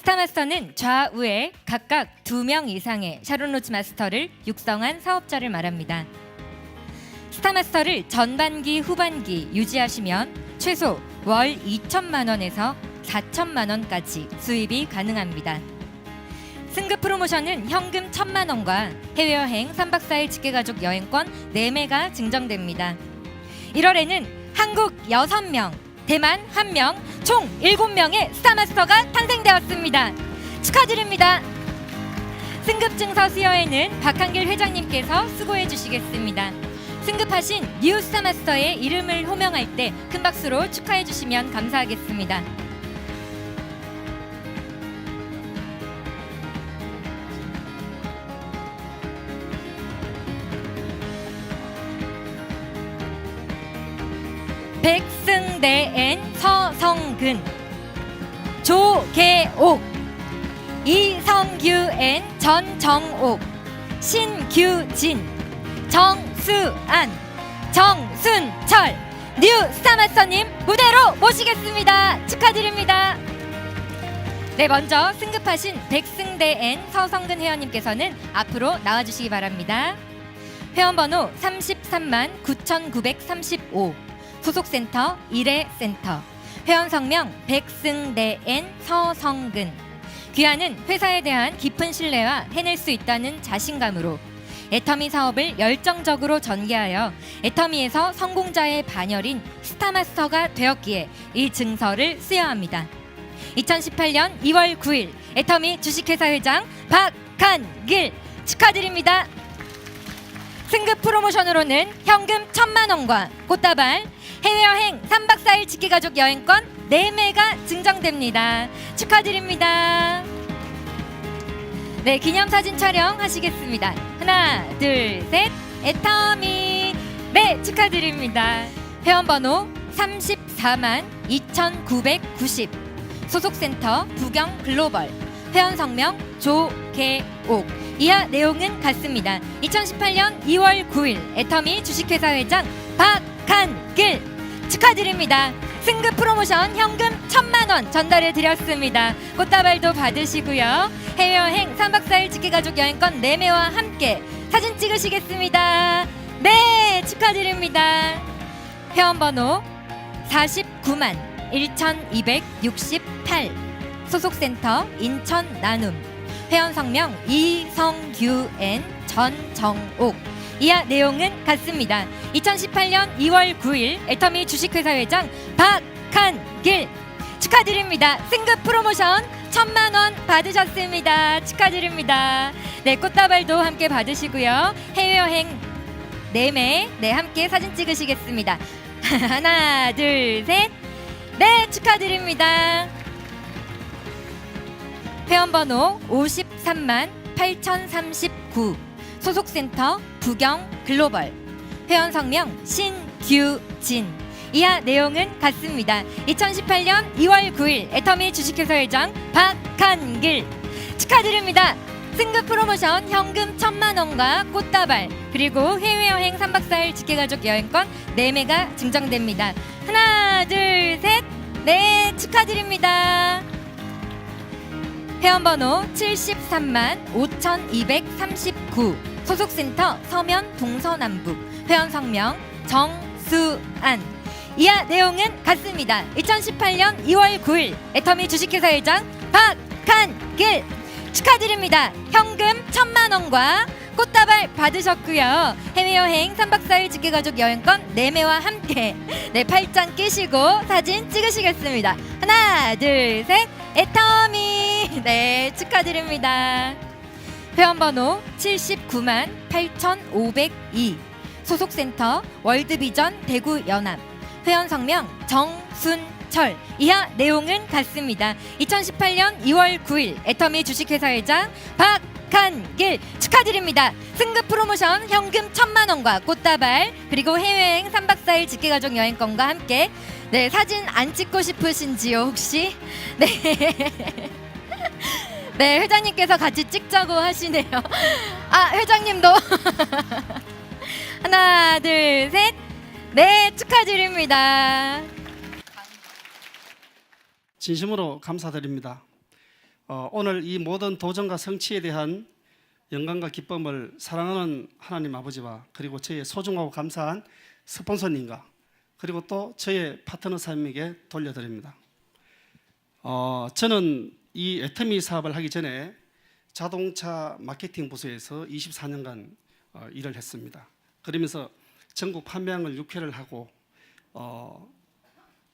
스타마스터는 좌우에 각각 2명 이상의 샤론로즈 마스터를 육성한 사업자를 말합니다. 스타마스터를 전반기, 후반기 유지하시면 최소 월 2천만 원에서 4천만 원까지 수입이 가능합니다. 승급 프로모션은 현금 1,000만 원과 해외여행 3박 4일 직계가족 여행권 4매가 증정됩니다. 1월에는 한국 6명, 대만 1명, 총 7명의 스타마스터가 탄생되었습니다. 축하드립니다. 승급 증서 수여에는 박한길 회장님께서 수고해 주시겠습니다. 승급하신 뉴 스타마스터의 이름을 호명할 때 큰 박수로 축하해 주시면 감사하겠습니다. 백승대엔 서성근, 조계옥, 이성규엔 전정옥, 신규진, 정수안, 정순철, 뉴 스타마스터님 무대로 모시겠습니다. 축하드립니다. 네, 먼저 승급하신 백승대엔 서성근 회원님께서는 앞으로 나와주시기 바랍니다. 회원번호 33만 9,935, 소속센터 1회센터, 회원성명 백승대엔 서성근. 귀하는 회사에 대한 깊은 신뢰와 해낼 수 있다는 자신감으로 애터미 사업을 열정적으로 전개하여 애터미에서 성공자의 반열인 스타마스터가 되었기에 이 증서를 수여합니다. 2018년 2월 9일 애터미 주식회사 회장 박한길 축하드립니다. 승급 프로모션으로는 현금 1,000만 원과 꽃다발, 해외여행 3박 4일 직계가족 여행권 4매가 증정됩니다. 축하드립니다. 네, 기념사진 촬영하시겠습니다. 하나, 둘, 셋, 애터미. 네, 축하드립니다. 회원번호 34만 2,990, 소속센터 부경글로벌, 회원성명 조계옥. 이하 내용은 같습니다. 2018년 2월 9일 애터미 주식회사 회장 박한길 축하드립니다. 승급 프로모션 현금 1,000만 원 전달해 드렸습니다. 꽃다발도 받으시고요. 해외여행 3박 4일 직계가족 여행권 4매와 함께 사진 찍으시겠습니다. 네, 축하드립니다. 회원번호 49만 1,268, 소속센터 인천 나눔, 회원성명 이성규엔 전정옥. 이하 내용은 같습니다. 2018년 2월 9일 애터미 주식회사 회장 박한길 축하드립니다. 승급 프로모션 1,000만 원 받으셨습니다. 축하드립니다. 네, 꽃다발도 함께 받으시고요. 해외여행 4매 네, 함께 사진 찍으시겠습니다. 하나, 둘, 셋. 네, 축하드립니다. 회원번호 53만 8,039, 소속센터 부경글로벌, 회원성명 신규진. 이하 내용은 같습니다. 2018년 2월 9일 애터미 주식회사 회장 박한길 축하드립니다. 승급 프로모션 현금 1,000만 원과 꽃다발, 그리고 해외여행 3박 4일 직계가족 여행권 4매가 증정됩니다. 하나, 둘, 셋. 네, 축하드립니다. 회원번호 73만 5,239, 소속센터 서면 동서남북, 회원성명 정수안. 이하 내용은 같습니다. 2018년 2월 9일 애터미 주식회사 회장 박한길 축하드립니다. 현금 1,000만 원과 꽃다발 받으셨고요. 해외여행 3박 4일 직계가족 여행권 4매와 함께 네, 팔짱 끼시고 사진 찍으시겠습니다. 하나, 둘, 셋. 애터미. 네, 축하드립니다. 회원번호 79만 8,502, 소속센터 월드비전 대구연합, 회원성명 정순철. 이하 내용은 같습니다. 2018년 2월 9일 애터미 주식회사 회장 박한길 축하드립니다. 승급 프로모션 현금 1,000만 원과 꽃다발, 그리고 해외여행 3박 4일 직계가족 여행권과 함께 네, 사진 안 찍고 싶으신지요 혹시? 네. 네, 회장님께서 같이 찍자고 하시네요. 아, 회장님도. 하나, 둘, 셋. 네, 축하드립니다. 진심으로 감사드립니다. 오늘 이 모든 도전과 성취에 대한 영광과 기쁨을 사랑하는 하나님 아버지와 그리고 저의 소중하고 감사한 스폰서님과 그리고 또 저의 파트너 사님에게 돌려드립니다. 저는 이 애터미 사업을 하기 전에 자동차 마케팅 부서에서 24년간 일을 했습니다. 그러면서 전국 판매량을 6회를 하고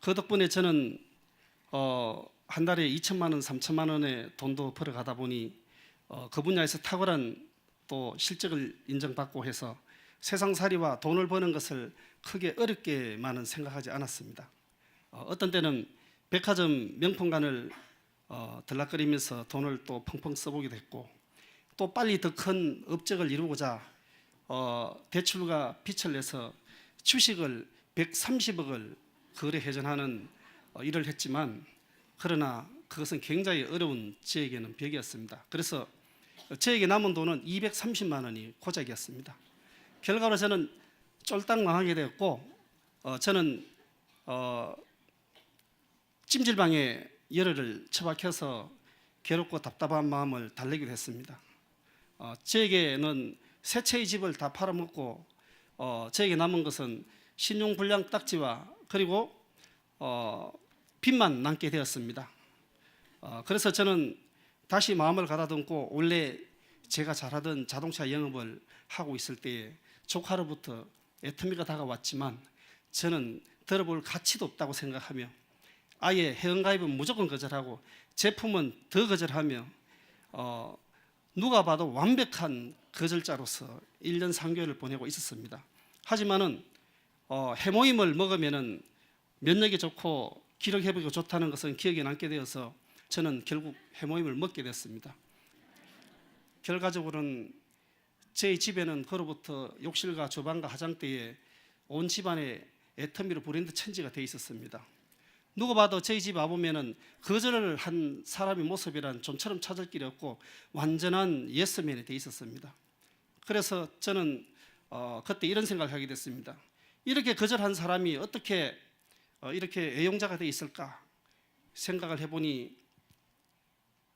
그 덕분에 저는 한 달에 2천만 원, 3천만 원의 돈도 벌어가다 보니 그 분야에서 탁월한 또 실적을 인정받고 해서 세상살이와 돈을 버는 것을 크게 어렵게만은 생각하지 않았습니다. 어떤 때는 백화점 명품관을 들락거리면서 돈을 또 펑펑 써보기도 했고 또 빨리 더 큰 업적을 이루고자 대출과 빚을 내서 주식을 130억을 거래해전하는 일을 했지만 그러나 그것은 굉장히 어려운 저에게는 벽이었습니다. 그래서 저에게 남은 돈은 230만 원이 고작이었습니다. 결과로 저는 쫄딱 망하게 되었고 저는 찜질방에 열흘을 처박혀서 괴롭고 답답한 마음을 달래기도 했습니다. 저에게는 세 채의 집을 다 팔아먹고 저에게 남은 것은 신용불량 딱지와 그리고 빚만 남게 되었습니다. 그래서 저는 다시 마음을 가다듬고 원래 제가 잘하던 자동차 영업을 하고 있을 때에 조카로부터 애터미가 다가왔지만 저는 들어볼 가치도 없다고 생각하며 아예 회원가입은 무조건 거절하고 제품은 더 거절하며 누가 봐도 완벽한 거절자로서 1년 3개월을 보내고 있었습니다. 하지만은 해모임을 먹으면은 면역이 좋고 기력 회복이 좋다는 것은 기억에 남게 되어서 저는 결국 해모임을 먹게 됐습니다. 결과적으로는 제 집에는 그로부터 욕실과 주방과 화장대에 온 집안에 애터미로 브랜드 천지가 되어 있었습니다. 누가 봐도 저희 집 와보면은 거절을 한 사람의 모습이란 좀처럼 찾을 길이 없고 완전한 예스맨이 되어 있었습니다. 그래서 저는 그때 이런 생각을 하게 됐습니다. 이렇게 거절한 사람이 어떻게 이렇게 애용자가 되어 있을까 생각을 해보니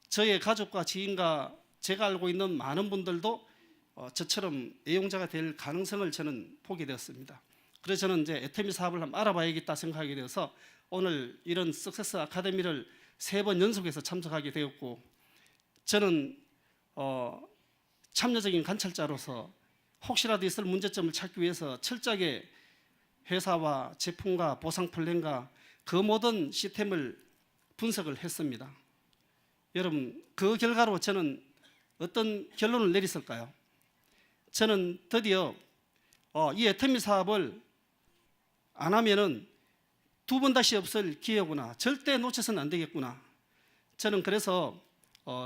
저의 가족과 지인과 제가 알고 있는 많은 분들도 저처럼 애용자가 될 가능성을 저는 보게 되었습니다. 그래서 저는 이제 애터미 사업을 한번 알아봐야겠다 생각하게 되어서 오늘 이런 석세스 아카데미를 3번 연속해서 참석하게 되었고 저는 참여적인 관찰자로서 혹시라도 있을 문제점을 찾기 위해서 철저하게 회사와 제품과 보상 플랜과 그 모든 시스템을 분석을 했습니다. 여러분 그 결과로 저는 어떤 결론을 내렸을까요? 저는 드디어 이 애터미 사업을 안 하면은 2번 다시 없을 기회구나. 절대 놓쳐서는 안 되겠구나. 저는 그래서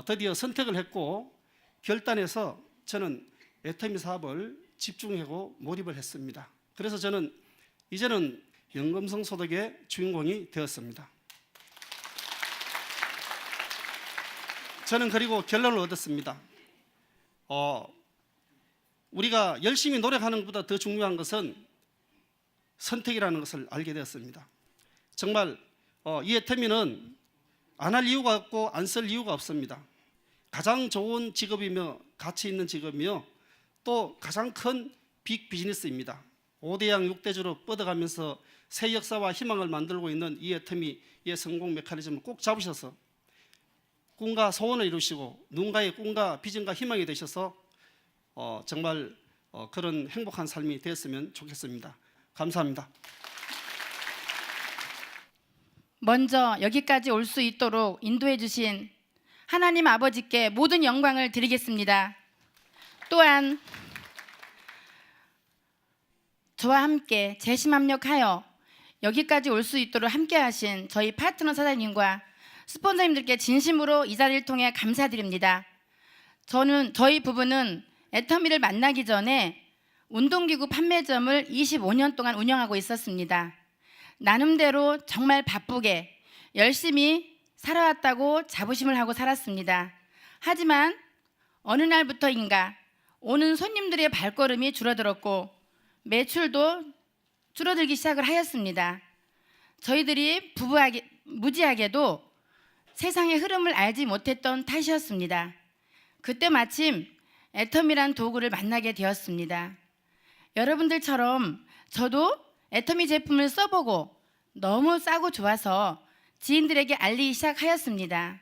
드디어 선택을 했고 결단해서 저는 애터미 사업을 집중하고 몰입을 했습니다. 그래서 저는 이제는 연금성 소득의 주인공이 되었습니다. 저는 그리고 결론을 얻었습니다. 우리가 열심히 노력하는 것보다 더 중요한 것은 선택이라는 것을 알게 되었습니다. 정말 이 애터미는 안 할 이유가 없고 안 쓸 이유가 없습니다. 가장 좋은 직업이며 가치 있는 직업이며 또 가장 큰 빅 비즈니스입니다. 5대양 6대주로 뻗어가면서 새 역사와 희망을 만들고 있는 이 애터미의 성공 메커니즘을 꼭 잡으셔서 꿈과 소원을 이루시고 누군가의 꿈과 비전과 희망이 되셔서 정말 그런 행복한 삶이 되었으면 좋겠습니다. 감사합니다. 먼저 여기까지 올 수 있도록 인도해 주신 하나님 아버지께 모든 영광을 드리겠습니다. 또한 저와 함께 재심합력하여 여기까지 올 수 있도록 함께 하신 저희 파트너 사장님과 스폰서님들께 진심으로 이 자리를 통해 감사드립니다. 저희 부부는 애터미를 만나기 전에 운동기구 판매점을 25년 동안 운영하고 있었습니다. 나름대로 정말 바쁘게 열심히 살아왔다고 자부심을 하고 살았습니다. 하지만 어느 날부터인가 오는 손님들의 발걸음이 줄어들었고 매출도 줄어들기 시작을 하였습니다. 저희들이 무지하게도 세상의 흐름을 알지 못했던 탓이었습니다. 그때 마침 애터미란 도구를 만나게 되었습니다. 여러분들처럼 저도 애터미 제품을 써보고 너무 싸고 좋아서 지인들에게 알리기 시작하였습니다.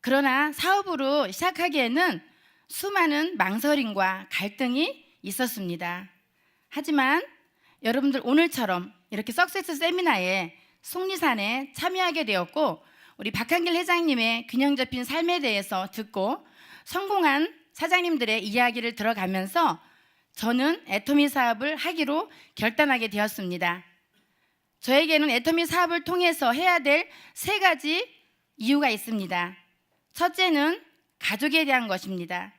그러나 사업으로 시작하기에는 수많은 망설임과 갈등이 있었습니다. 하지만 여러분들 오늘처럼 이렇게 석세스 세미나에 속리산에 참여하게 되었고 우리 박한길 회장님의 균형 잡힌 삶에 대해서 듣고 성공한 사장님들의 이야기를 들어가면서 저는 애터미 사업을 하기로 결단하게 되었습니다. 저에게는 애터미 사업을 통해서 해야 될 3가지 이유가 있습니다. 첫째는 가족에 대한 것입니다.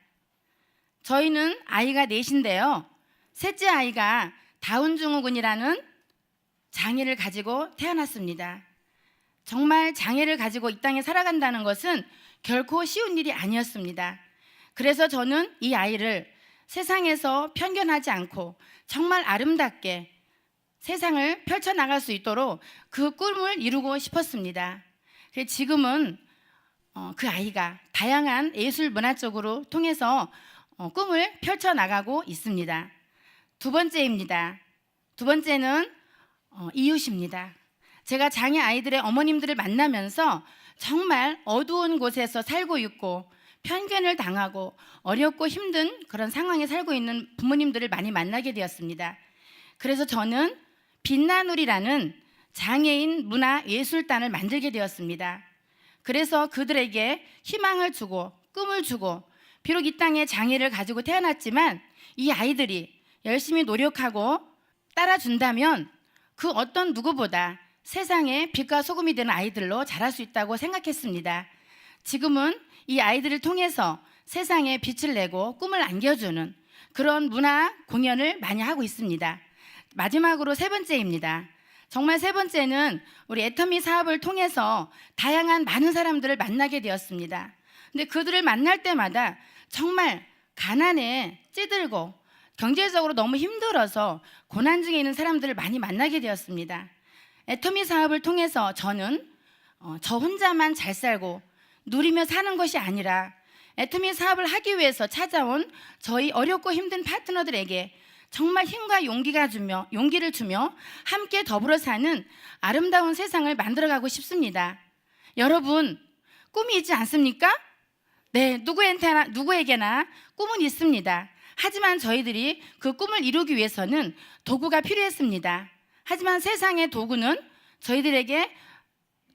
저희는 아이가 4인데요. 셋째 아이가 다운 증후군이라는 장애를 가지고 태어났습니다. 정말 장애를 가지고 이 땅에 살아간다는 것은 결코 쉬운 일이 아니었습니다. 그래서 저는 이 아이를 세상에서 편견하지 않고 정말 아름답게 세상을 펼쳐나갈 수 있도록 그 꿈을 이루고 싶었습니다. 지금은 그 아이가 다양한 예술 문화 쪽으로 통해서 꿈을 펼쳐나가고 있습니다. 두 번째는 이웃입니다. 제가 장애 아이들의 어머님들을 만나면서 정말 어두운 곳에서 살고 있고 편견을 당하고 어렵고 힘든 그런 상황에 살고 있는 부모님들을 많이 만나게 되었습니다. 그래서 저는 빛나누리라는 장애인 문화예술단을 만들게 되었습니다. 그래서 그들에게 희망을 주고 꿈을 주고 비록 이 땅에 장애를 가지고 태어났지만 이 아이들이 열심히 노력하고 따라준다면 그 어떤 누구보다 세상에 빛과 소금이 되는 아이들로 자랄 수 있다고 생각했습니다. 지금은 이 아이들을 통해서 세상에 빛을 내고 꿈을 안겨주는 그런 문화 공연을 많이 하고 있습니다. 마지막으로 3번째입니다. 정말 3번째는 우리 애터미 사업을 통해서 다양한 많은 사람들을 만나게 되었습니다. 근데 그들을 만날 때마다 정말 가난에 찌들고 경제적으로 너무 힘들어서 고난 중에 있는 사람들을 많이 만나게 되었습니다. 애터미 사업을 통해서 저는 저 혼자만 잘 살고 누리며 사는 것이 아니라 애터미 사업을 하기 위해서 찾아온 저희 어렵고 힘든 파트너들에게 정말 힘과 용기를 주며 함께 더불어 사는 아름다운 세상을 만들어가고 싶습니다. 여러분, 꿈이 있지 않습니까? 네, 누구에게나 꿈은 있습니다. 하지만 저희들이 그 꿈을 이루기 위해서는 도구가 필요했습니다. 하지만 세상의 도구는 저희들에게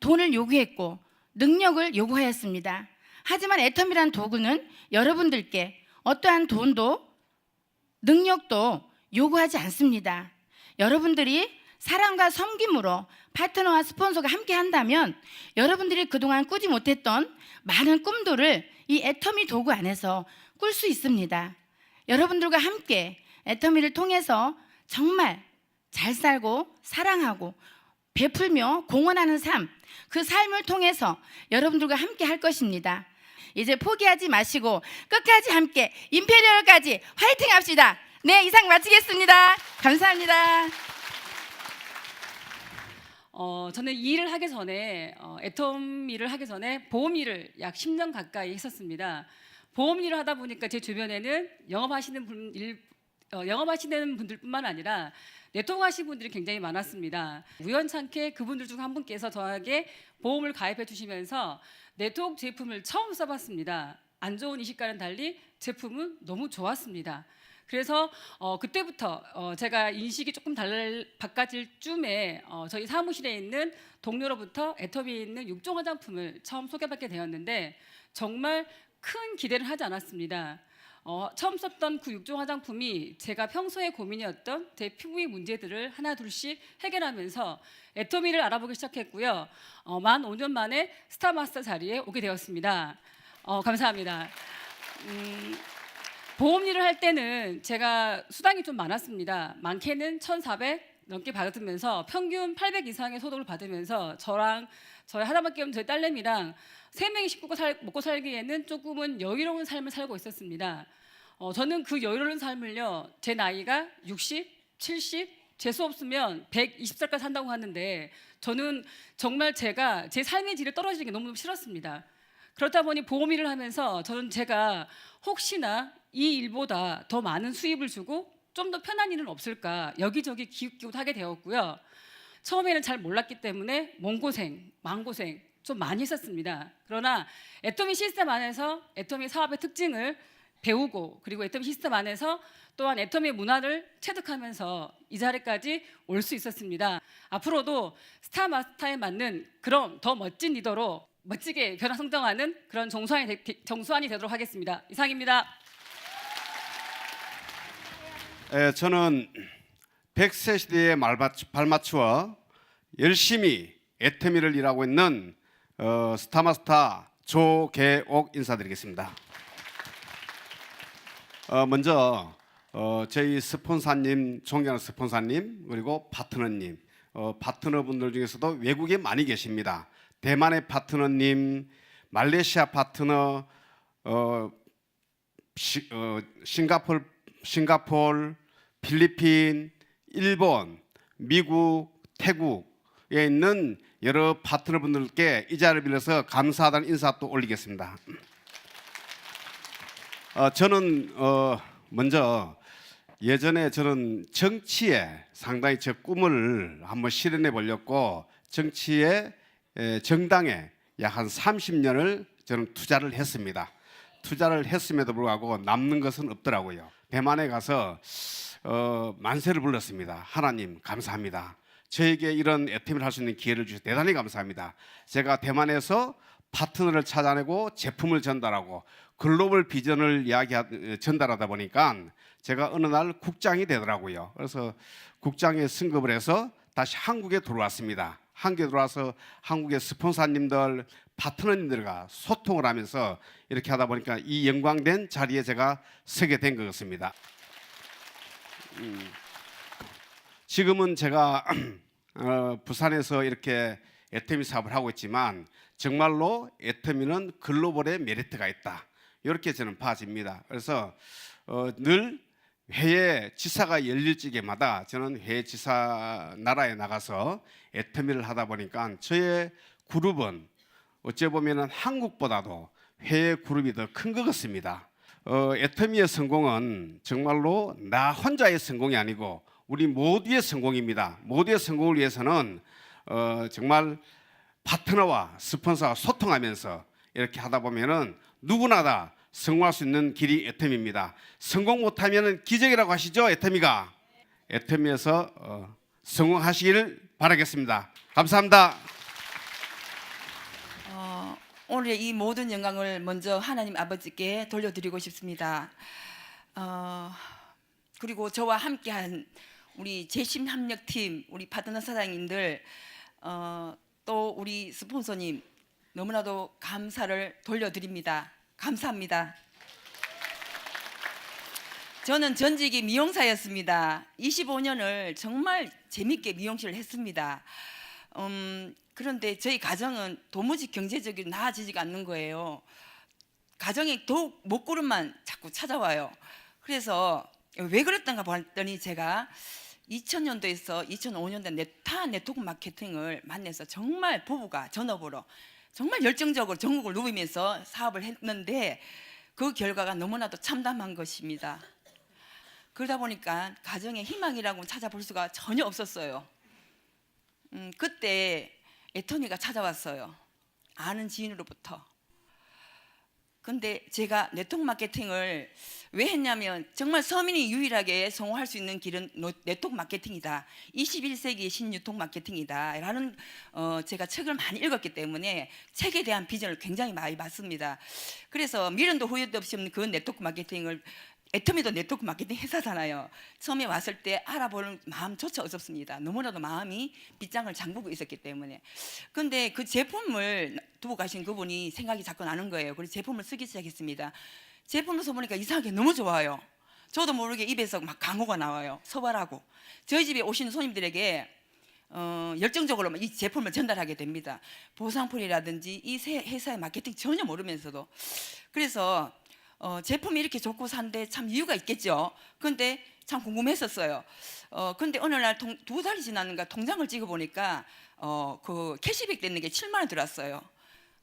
돈을 요구했고 능력을 요구하였습니다. 하지만 애터미란 도구는 여러분들께 어떠한 돈도 능력도 요구하지 않습니다. 여러분들이 사랑과 섬김으로 파트너와 스폰서가 함께 한다면 여러분들이 그동안 꾸지 못했던 많은 꿈들을 이 애터미 도구 안에서 꿀 수 있습니다. 여러분들과 함께 애터미를 통해서 정말 잘 살고 사랑하고 베풀며 공헌하는 삶, 그 삶을 통해서 여러분들과 함께 할 것입니다. 이제 포기하지 마시고 끝까지 함께 임페리얼까지 화이팅 합시다. 네, 이상 마치겠습니다. 감사합니다. 저는 이 일을 하기 전에 애터미를 하기 전에 보험 일을 약 10년 가까이 했었습니다. 보험 일을 하다 보니까 제 주변에는 영업하시는 분들뿐만 아니라 네트워크하시는 분들이 굉장히 많았습니다. 우연찮게 그분들 중 한 분께서 저에게 보험을 가입해 주시면서 네트워크 제품을 처음 써봤습니다. 안 좋은 인식과는 달리 제품은 너무 좋았습니다. 그래서 그때부터 제가 인식이 조금 바꿔질 쯤에 저희 사무실에 있는 동료로부터 애터미에 있는 6종 화장품을 처음 소개받게 되었는데 정말 큰 기대를 하지 않았습니다. 처음 썼던 그 6종 화장품이 제가 평소에 고민이었던 제 피부의 문제들을 하나 둘씩 해결하면서 애터미를 알아보기 시작했고요. 만 5년 만에 스타마스터 자리에 오게 되었습니다. 감사합니다. 보험 일을 할 때는 제가 수당이 좀 많았습니다. 많게는 1,400 넘게 받으면서 평균 800 이상의 소득을 받으면서 저랑 저희 하나밖에 없는 저희 딸내미랑 3명의 식구가 먹고 살기에는 조금은 여유로운 삶을 살고 있었습니다. 저는 그 여유로운 삶을요, 제 나이가 60, 70, 재수 없으면 120살까지 산다고 하는데 저는 정말 제가 제 삶의 질이 떨어지는 게 너무너무 싫었습니다. 그렇다 보니 보험 일을 하면서 저는 제가 혹시나 이 일보다 더 많은 수입을 주고 좀 더 편한 일은 없을까 여기저기 기웃기웃 하게 되었고요. 처음에는 잘 몰랐기 때문에 몸고생, 마음고생 좀 많이 했었습니다. 그러나 애터미 시스템 안에서 애터미 사업의 특징을 배우고 그리고 애터미 시스템 안에서 또한 애터미 문화를 체득하면서 이 자리까지 올 수 있었습니다. 앞으로도 스타마스터에 맞는 그런 더 멋진 리더로 멋지게 변화 성장하는 그런 정수환이 되도록 하겠습니다. 이상입니다. 저는 100세 시대에 발맞추어 열심히 애터미를 일하고 있는 스타마스터 조계옥 인사드리겠습니다. 먼저 저희 스폰서님, 존경하는 스폰서님 그리고 파트너님, 파트너분들 중에서도 외국에 많이 계십니다. 대만의 파트너님, 말레이시아 파트너, 싱가포르, 필리핀, 일본, 미국, 태국에 있는 여러 파트너분들께 이 자리를 빌려서 감사하다는 인사 또 올리겠습니다. 저는 먼저 예전에 저는 정치에 상당히 제 꿈을 한번 실현해 보려고 정치에 정당에 약 한 30년을 저는 투자를 했습니다. 투자를 했음에도 불구하고 남는 것은 없더라고요. 대만에 가서 만세를 불렀습니다. 하나님 감사합니다. 저에게 이런 애터미를 할 수 있는 기회를 주셔서 대단히 감사합니다. 제가 대만에서 파트너를 찾아내고 제품을 전달하고 글로벌 비전을 전달하다 보니까 제가 어느 날 국장이 되더라고요. 그래서 국장에 승급을 해서 다시 한국에 들어왔습니다. 한국에 들어와서 한국의 스폰서님들, 파트너님들과 소통을 하면서 이렇게 하다 보니까 이 영광된 자리에 제가 서게 된 것 같습니다. 지금은 제가 부산에서 이렇게 애터미 사업을 하고 있지만 정말로 애터미는 글로벌의 메리트가 있다. 이렇게 저는 봐집니다. 그래서 늘 해외 지사가 열릴 적에마다 저는 해외 지사 나라에 나가서 애터미를 하다 보니까 저의 그룹은 어찌 보면 한국보다도 해외 그룹이 더 큰 것 같습니다. 애터미의 성공은 정말로 나 혼자의 성공이 아니고 우리 모두의 성공입니다. 모두의 성공을 위해서는 정말 파트너와 스폰서와 소통하면서 이렇게 하다 보면은 누구나 다 성공할 수 있는 길이 애터미입니다. 성공 못하면 기적이라고 하시죠, 애터미가. 애터미에서 성공하시기를 바라겠습니다. 감사합니다. 오늘 이 모든 영광을 먼저 하나님 아버지께 돌려드리고 싶습니다. 그리고 저와 함께한 우리 재심협력팀, 우리 파트너 사장님들, 또 우리 스폰서님 너무나도 감사를 돌려드립니다. 감사합니다. 저는 전직이 미용사였습니다. 25년을 정말 재밌게 미용실을 했습니다. 그런데 저희 가정은 도무지 경제적으로 나아지지가 않는 거예요. 가정이 더욱 먹구름만 자꾸 찾아와요. 그래서 왜 그랬던가 봤더니 제가 2000년도에서 2005년도 네트워크 마케팅을 만나서 정말 부부가 전업으로 정말 열정적으로 전국을 누비면서 사업을 했는데 그 결과가 너무나도 참담한 것입니다. 그러다 보니까 가정의 희망이라고 찾아볼 수가 전혀 없었어요. 그때 애터미가 찾아왔어요. 아는 지인으로부터. 근데 제가 네트워크 마케팅을 왜 했냐면 정말 서민이 유일하게 성공할 수 있는 길은 네트워크 마케팅이다. 21세기의 신유통 마케팅이다. 라는 제가 책을 많이 읽었기 때문에 책에 대한 비전을 굉장히 많이 봤습니다. 그래서 미련도 후회도 없이 없는 그 네트워크 마케팅을 애터미도 네트워크 마케팅 회사잖아요. 처음에 왔을 때 알아보는 마음조차 없었습니다. 너무나도 마음이 빗장을 잠그고 있었기 때문에. 근데 그 제품을 두고 가신 그분이 생각이 자꾸 나는 거예요. 그래서 제품을 쓰기 시작했습니다. 제품을 써보니까 이상하게 너무 좋아요. 저도 모르게 입에서 막 광고가 나와요. 서바라고. 저희 집에 오시는 손님들에게 열정적으로 이 제품을 전달하게 됩니다. 보상품이라든지 이 회사의 마케팅 전혀 모르면서도. 그래서 제품이 이렇게 좋고 산데 참 이유가 있겠죠. 그런데 참 궁금했었어요. 근데 어느 날 두 달이 지났는가 통장을 찍어 보니까 그 캐시백 되는 게 7만 원 들었어요.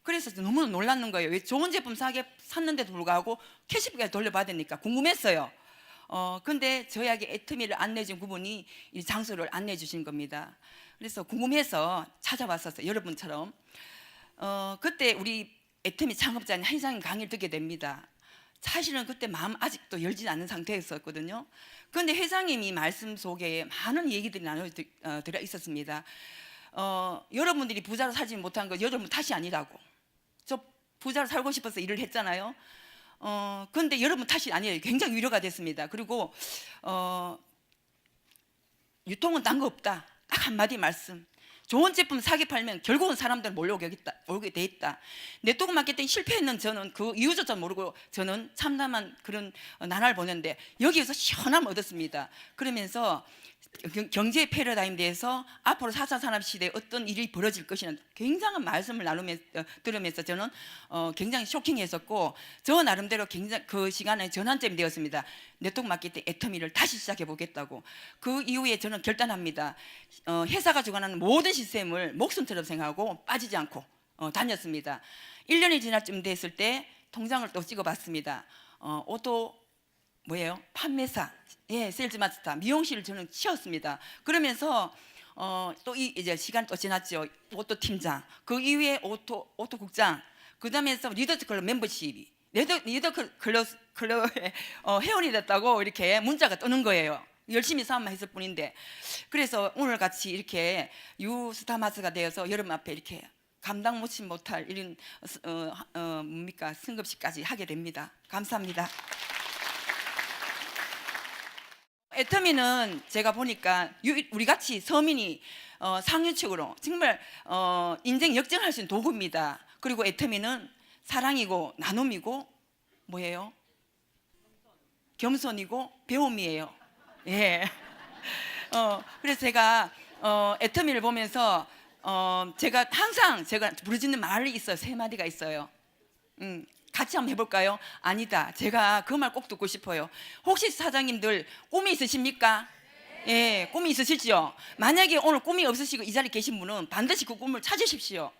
그래서 너무 놀랐는 거예요. 왜 좋은 제품 샀는데도 불구하고 캐시백을 돌려받으니까 궁금했어요. 근데 저에게 애터미를 안내해 준 그분이 이 장소를 안내해 주신 겁니다. 그래서 궁금해서 찾아왔었어요. 여러분처럼. 그때 우리 애터미 창업자인 한 회장님 강의를 듣게 됩니다. 사실은 그때 마음 아직도 열지 않는 상태였었거든요. 그런데 회장님이 말씀 속에 많은 얘기들이 들어 있었습니다. 여러분들이 부자로 살지 못한 거 여러분 탓이 아니라고. 저 부자로 살고 싶어서 일을 했잖아요. 근데 여러분 탓이 아니에요. 굉장히 위로가 됐습니다. 그리고 유통은 딴 거 없다. 딱 한마디 말씀. 좋은 제품 사게 팔면 결국은 사람들 몰려오게 돼 있다. 네트워크 마케팅 실패했는 저는 그 이유조차 모르고 저는 참담한 그런 나날을 보냈는데 여기에서 시원함 얻었습니다. 그러면서 경제 패러다임에 대해서 앞으로 4차 산업시대에 어떤 일이 벌어질 것이라는 굉장한 말씀을 들으면서 저는 굉장히 쇼킹했었고 저 나름대로 굉장히 그 시간에 전환점이 되었습니다. 네트워크 마케팅 애터미를 다시 시작해 보겠다고. 그 이후에 저는 결단합니다. 회사가 주관하는 모든 시스템을 목숨처럼 생각하고 빠지지 않고 다녔습니다. 1년이 지날 쯤 됐을 때 통장을 또 찍어봤습니다. 오토 뭐예요? 판매사, 예, 세일즈 마스터, 미용실을 저는 치웠습니다. 그러면서 또 이제 시간 또 지났죠. 오토 팀장, 그 이후에 오토 국장, 그 다음에서 리더스 클럽 멤버십이 리더 클럽의 회원이 됐다고 이렇게 문자가 뜨는 거예요. 열심히 싸움만 했을 뿐인데, 그래서 오늘 같이 이렇게 유스타마스가 되어서 여러분 앞에 이렇게 감당 못할 이런 뭡니까 승급식까지 하게 됩니다. 감사합니다. 애터미는 제가 보니까 우리 같이 서민이 상류층으로 정말 인생 역전할 수 있는 도구입니다. 그리고 애터미는 사랑이고 나눔이고 뭐예요? 겸손이고 배움이에요. 예. 그래서 제가 애터미를 보면서 제가 항상 제가 부르짖는 말이 있어요. 3마디가 있어요. 같이 한번 해볼까요? 아니다. 제가 그 말 꼭 듣고 싶어요. 혹시 사장님들 꿈이 있으십니까? 예, 꿈이 있으시죠? 만약에 오늘 꿈이 없으시고 이 자리에 계신 분은 반드시 그 꿈을 찾으십시오.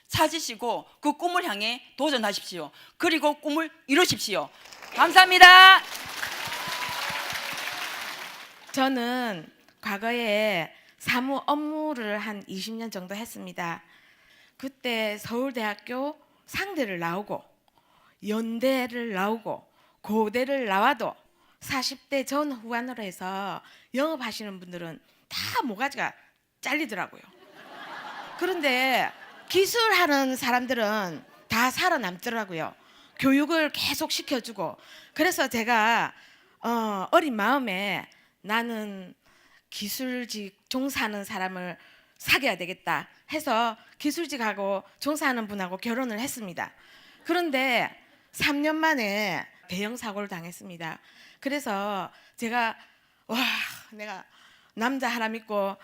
찾으시고 그 꿈을 향해 도전하십시오. 그리고 꿈을 이루십시오. 감사합니다. 저는 과거에 사무 업무를 한 20년 정도 했습니다. 그때 서울대학교 상대를 나오고 연대를 나오고 고대를 나와도 40대 전 후반으로 해서 영업하시는 분들은 다 모가지가 잘리더라고요. 그런데 기술하는 사람들은 다 살아남더라고요. 교육을 계속 시켜주고. 그래서 제가 어린 마음에 나는 기술직 종사하는 사람을 사귀어야 되겠다 해서 기술직하고 종사하는 분하고 결혼을 했습니다. 그런데 3년 만에 대형 사고를 당했습니다. 그래서 제가 내가 남자 하나 믿고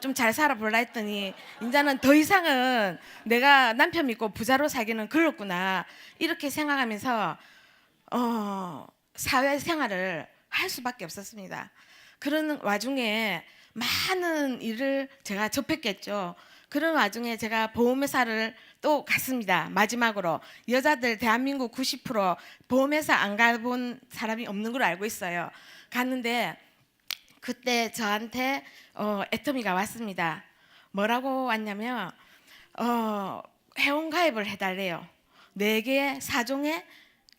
좀 잘 살아볼라 했더니 이제는 더 이상은 내가 남편 믿고 부자로 살기는 그렇구나 이렇게 생각하면서 사회생활을 할 수밖에 없었습니다. 그런 와중에 많은 일을 제가 접했겠죠. 그런 와중에 제가 보험회사를 또 갔습니다. 마지막으로 여자들 대한민국 90% 보험회사 안 가본 사람이 없는 걸로 알고 있어요. 갔는데 그때 저한테 애터미가 왔습니다. 뭐라고 왔냐면 회원가입을 해달래요. 4개 4종에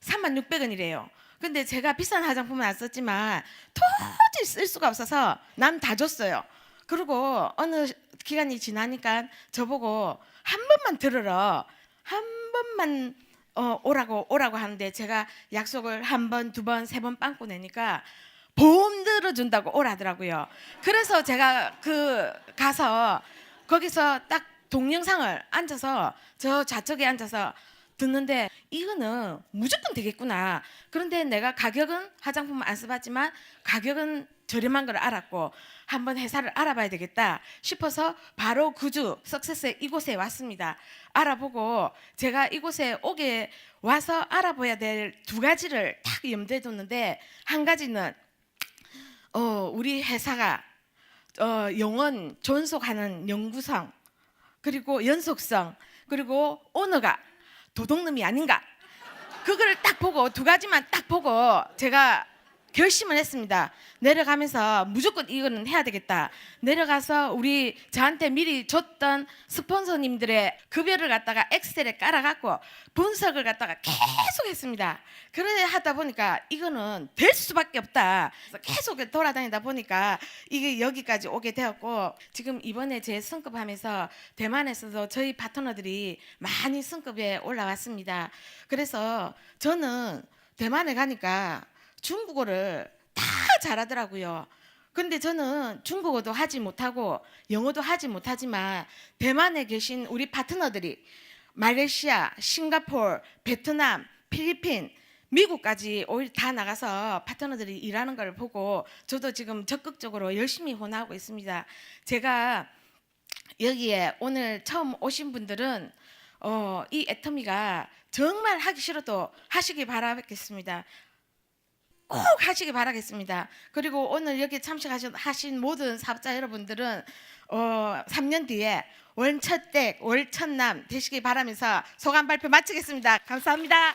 36,600원이래요. 근데 제가 비싼 화장품은 안 썼지만 도저히 쓸 수가 없어서 남 다 줬어요. 그리고 어느 기간이 지나니까 저보고 한 번만 들으러 한 번만 오라고 하는데 제가 약속을 1번, 2번, 3번 빵꾸 내니까 보험 들어준다고 오라더라고요. 그래서 제가 가서 거기서 딱 동영상을 앉아서 저 좌측에 앉아서 듣는데 이거는 무조건 되겠구나. 그런데 내가 가격은 화장품은 안 써봤지만 가격은 저렴한 걸 알았고 한번 회사를 알아봐야 되겠다 싶어서 바로 구주 석세스 이곳에 왔습니다. 알아보고 제가 이곳에 오게 와서 알아봐야 될 2가지를 딱 염두에 뒀는데 한 가지는 우리 회사가 영원 존속하는 연구성, 그리고 연속성, 그리고 오너가 도둑놈이 아닌가, 그거를 딱 보고 두 가지만 딱 보고 제가 결심을 했습니다. 내려가면서 무조건 이거는 해야 되겠다. 내려가서 우리 저한테 미리 줬던 스폰서님들의 급여를 갖다가 엑셀에 깔아갖고 분석을 갖다가 계속 했습니다. 그래 하다 보니까 이거는 될 수밖에 없다. 그래서 계속 돌아다니다 보니까 이게 여기까지 오게 되었고, 지금 이번에 제 승급하면서 대만에서도 저희 파트너들이 많이 승급에 올라왔습니다. 그래서 저는 대만에 가니까 중국어를 다 잘하더라고요. 근데 저는 중국어도 하지 못하고 영어도 하지 못하지만 대만에 계신 우리 파트너들이 말레이시아, 싱가포르, 베트남, 필리핀, 미국까지 오히려 다 나가서 파트너들이 일하는 걸 보고 저도 지금 적극적으로 열심히 혼하고 있습니다. 제가 여기에 오늘 처음 오신 분들은 이 애터미가 정말 하기 싫어도 하시기 바라겠습니다. 꼭 하시기 바라겠습니다. 그리고 오늘 여기 참석하신 모든 사업자 여러분들은 3년 뒤에 월첫댁, 월첫남 되시기 바라면서 소감 발표 마치겠습니다. 감사합니다.